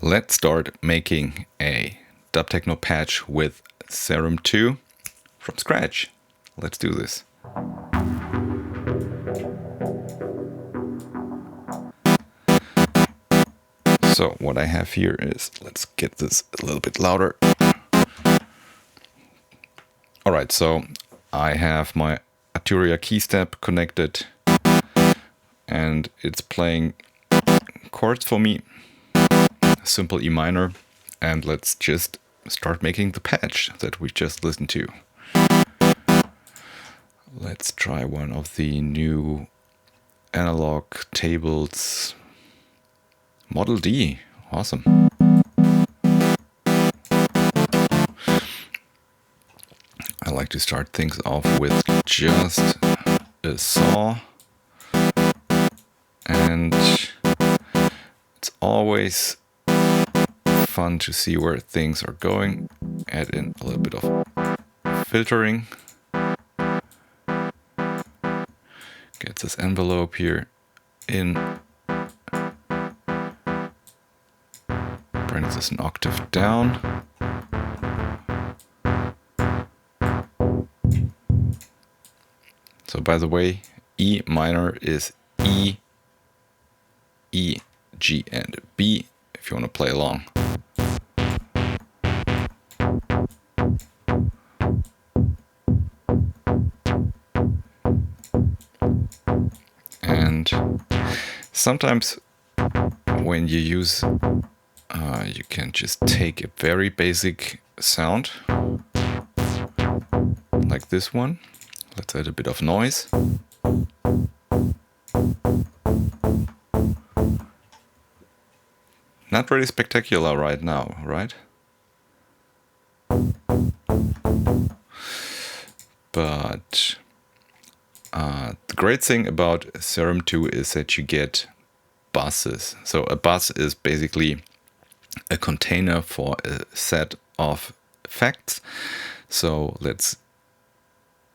let's start making a Dub Techno patch with Serum 2 from scratch. Let's do this. So what I have here is, let's get this a little bit louder. Alright, so I have my Arturia key step connected and it's playing chords for me, simple E minor, and let's just start making the patch that we just listened to. Let's try one of the new analog tables. Model D, awesome. I like to start things off with just a saw, and it's always fun to see where things are going. Add in a little bit of filtering. Get this envelope here in. Brings this an octave down. So by the way, E minor is E, E, G, and B if you want to play along. And sometimes when you use you can just take a very basic sound like this one. Let's add a bit of noise. Not really spectacular right now, right? But the great thing about Serum 2 is that you get buses. So a bus is basically a container for a set of effects. So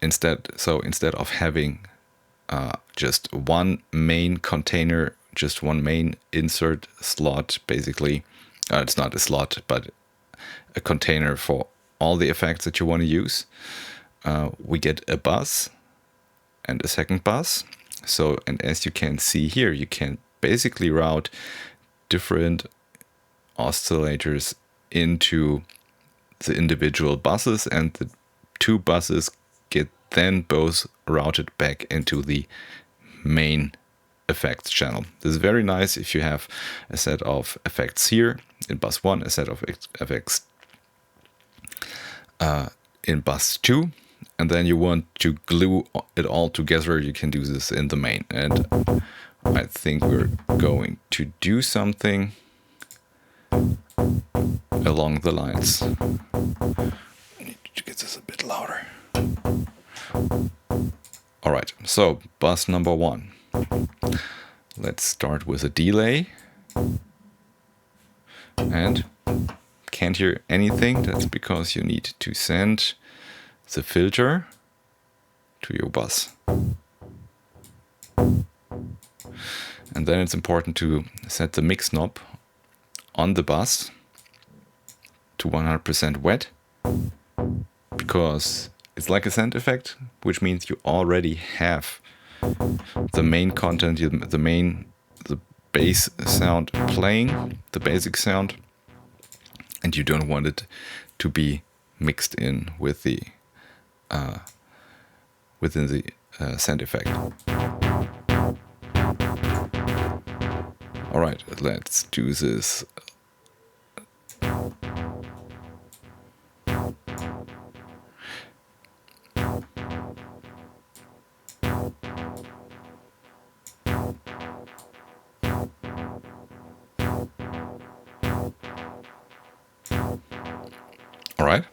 instead of having just one main container, just one main insert slot, basically, it's not a slot, but a container for all the effects that you want to use, we get a bus and a second bus. So, and as you can see here, you can basically route different oscillators into the individual buses, and the two buses get then both routed back into the main effects channel. This is very nice if you have a set of effects here in bus 1, a set of effects in bus 2, and then you want to glue it all together. You can do this in the main, and I think we're going to do something along the lines. I need to get this a bit louder. Alright, so bus number 1. Let's start with a delay. And can't hear anything. That's because you need to send the filter to your bus. And then it's important to set the mix knob on the bus to 100% wet, because it's like a send effect, which means you already have the main content, the bass sound playing, the basic sound, and you don't want it to be mixed in with the within the send effect. All right, let's do this. All right.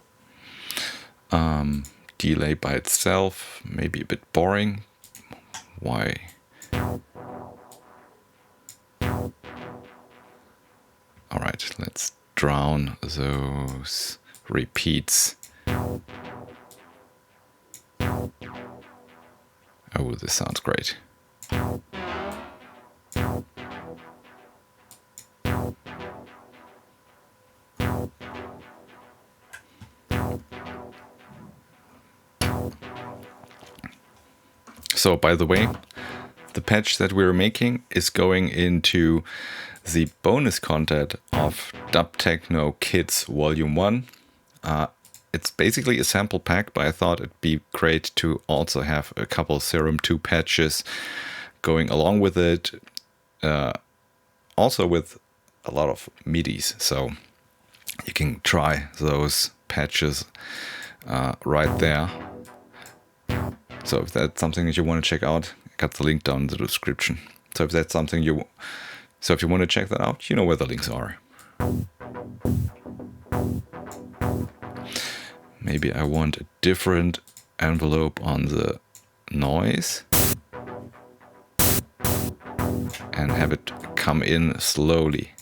Delay by itself, maybe a bit boring. Why? All right, let's drown those repeats. Oh, this sounds great. So by the way, the patch that we're making is going into the bonus content of Dub Techno Kits Volume 1. It's basically a sample pack, but I thought it'd be great to also have a couple Serum 2 patches going along with it, also with a lot of MIDIs. So you can try those patches right there. So if that's something that you want to check out, I got the link down in the description. So if that's something if you want to check that out, you know where the links are. Maybe I want a different envelope on the noise and have it come in slowly.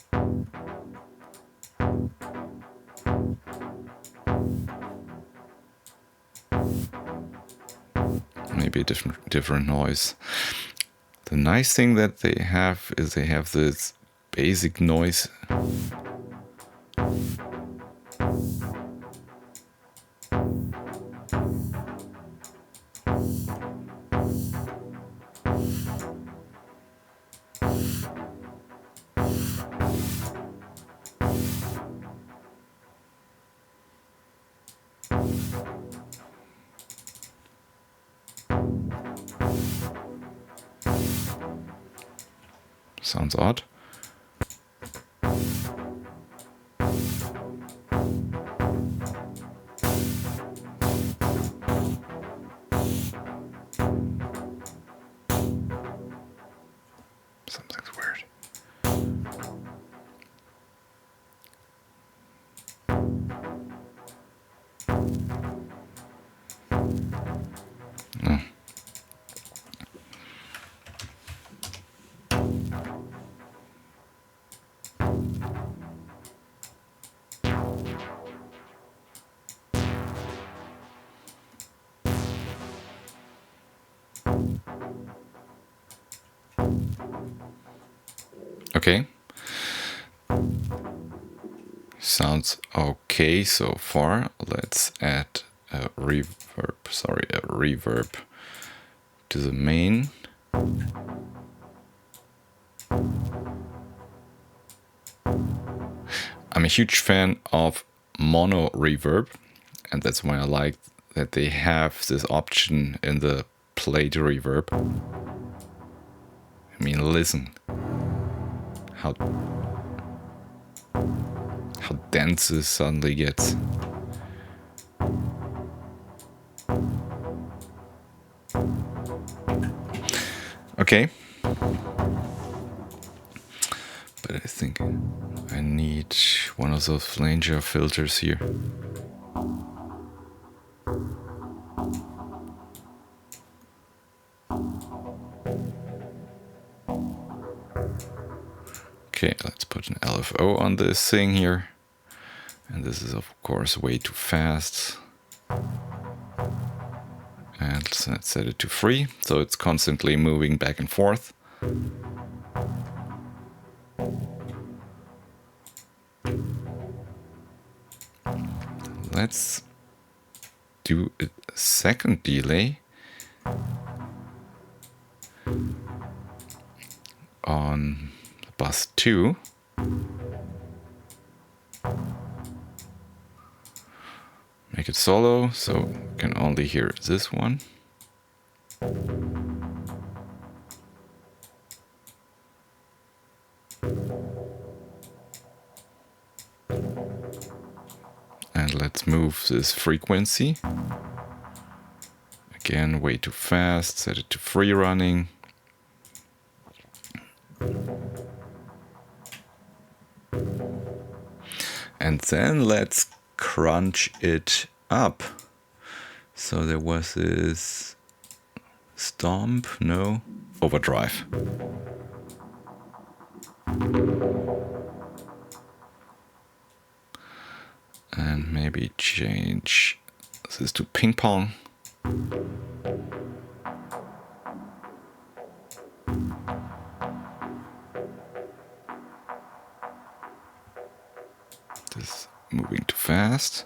Maybe a different noise. The nice thing that they have is they have this basic noise. Sounds odd. Something's weird. Oh. Okay. Sounds okay so far. Let's add a reverb to the main. I'm a huge fan of mono reverb, and that's why I like that they have this option in the plate reverb. I mean, listen how dense this suddenly gets. Okay. But I think I need one of those flanger filters here. Okay, let's put an LFO on this thing here. And this is of course way too fast. And let's set it to 3, so it's constantly moving back and forth. Let's do a second delay on bus 2. Make it solo, so you can only hear this one. And let's move this frequency. Again, way too fast, set it to 3 running. And then let's crunch it up. So there was this stomp, no, overdrive. And maybe change this to ping pong. This is moving too fast.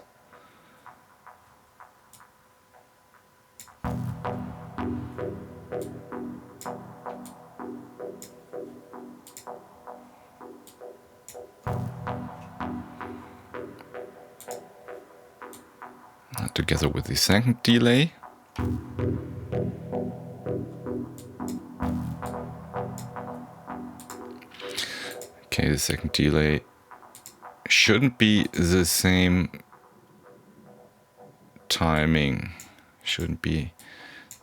together with the second delay. Okay, the second delay shouldn't be the same timing. Shouldn't be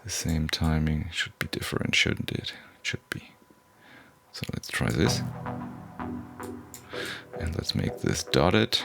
the same timing. It should be different, shouldn't it? It should be. So let's try this. And let's make this dotted.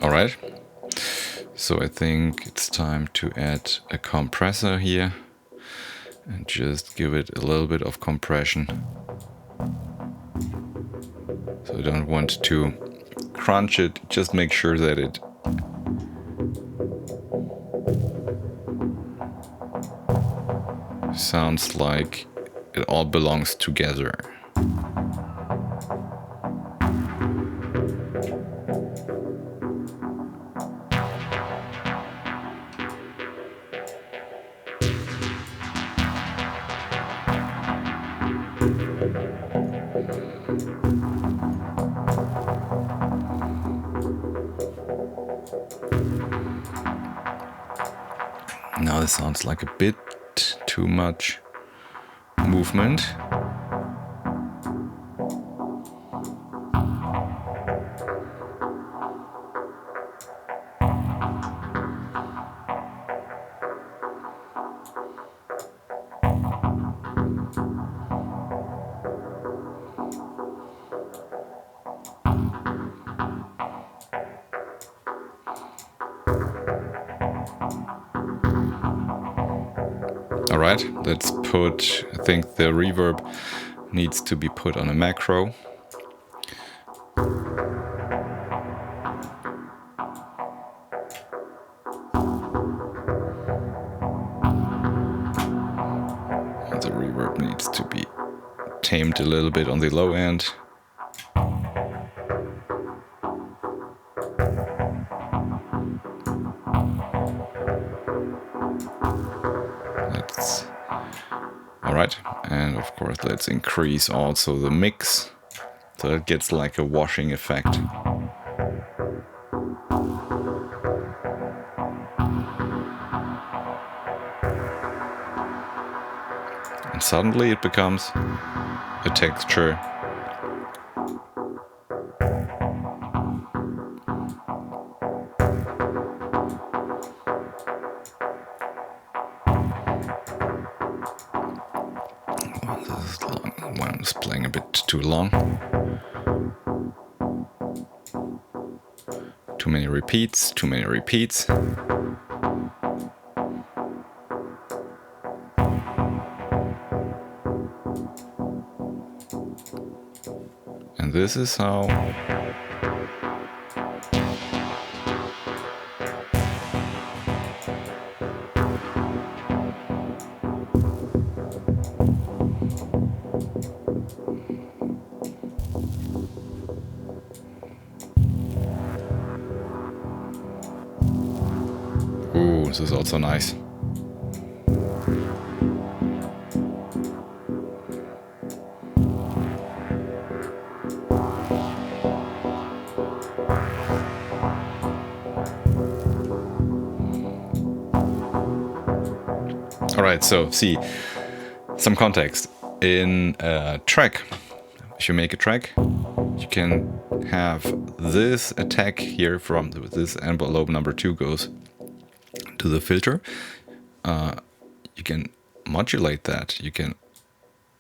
All right, so I think it's time to add a compressor here and just give it a little bit of compression. So I don't want to crunch it, just make sure that it sounds like it all belongs together. Now this sounds like a bit too much movement. Alright, let's put, I think the reverb needs to be put on a macro. And the reverb needs to be tamed a little bit on the low end. Alright, and of course let's increase also the mix so it gets like a washing effect. And suddenly it becomes a texture. One is playing a bit too long. Too many repeats, too many repeats. And this is how this is also nice. Alright, so see, some context. In a track, if you make a track, you can have this attack here from this envelope number 2 goes to the filter. You can modulate that, you can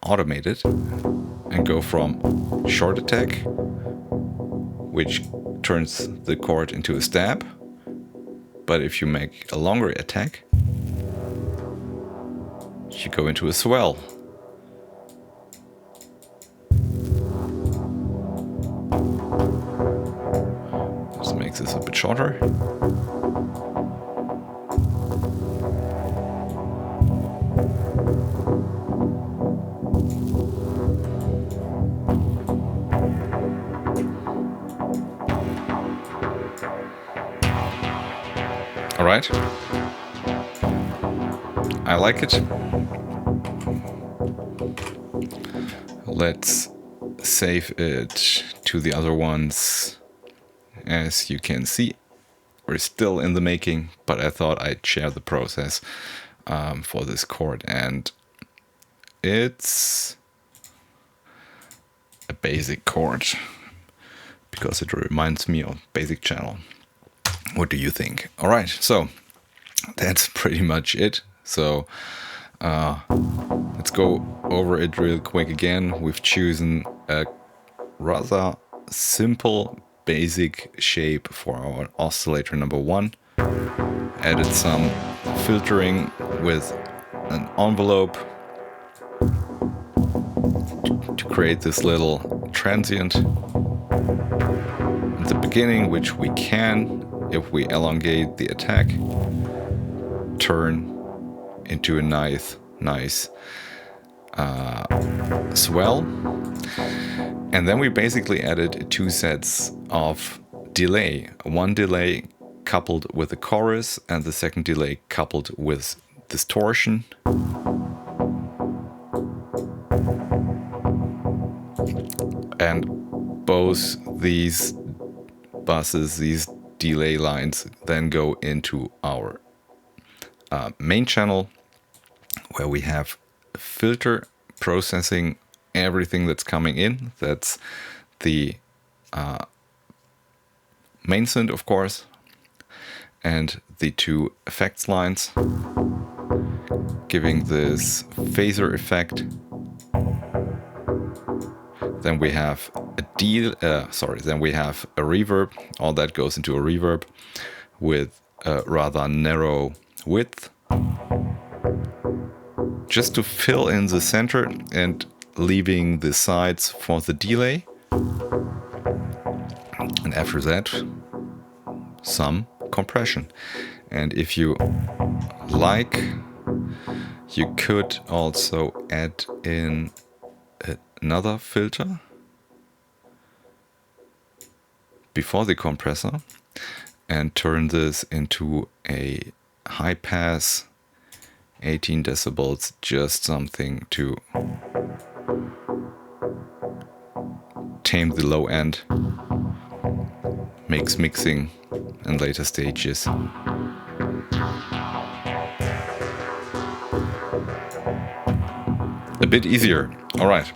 automate it and go from short attack, which turns the chord into a stab. But if you make a longer attack, you go into a swell. Let's make this a bit shorter. All right. I like it. Let's save it to the other ones. As you can see, we're still in the making, but I thought I'd share the process for this chord, and it's a basic chord because it reminds me of Basic Channel. What do you think? All right, so that's pretty much it. So let's go over it real quick again. We've chosen a rather simple basic shape for our oscillator number 1. Added some filtering with an envelope to create this little transient at the beginning, which we can, if we elongate the attack, turn into a nice swell. And then we basically added 2 sets of delay. One delay coupled with the chorus and the second delay coupled with distortion. And both these buses, these delay lines, then go into our main channel, where we have a filter processing everything that's coming in. That's the main synth, of course, and the 2 effects lines, giving this phaser effect. Then we have a then we have a reverb. All that goes into a reverb with a rather narrow width, just to fill in the center and leaving the sides for the delay. And after that, some compression. And if you like, you could also add in another filter before the compressor and turn this into a high pass 18 decibels, just something to tame the low end, makes mixing in later stages a bit easier. All right,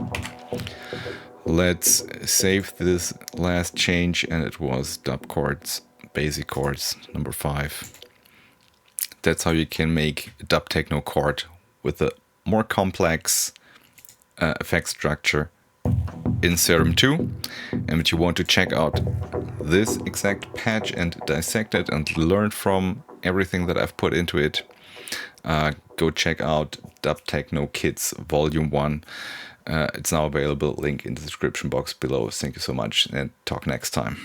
let's save this last change, and it was Dub Chords, Basic Chords number 5. That's how you can make a Dub Techno chord with a more complex effect structure in Serum 2. And if you want to check out this exact patch and dissect it and learn from everything that I've put into it, go check out Dub Techno Kits Volume 1. It's now available, link in the description box below. Thank you so much, and talk next time.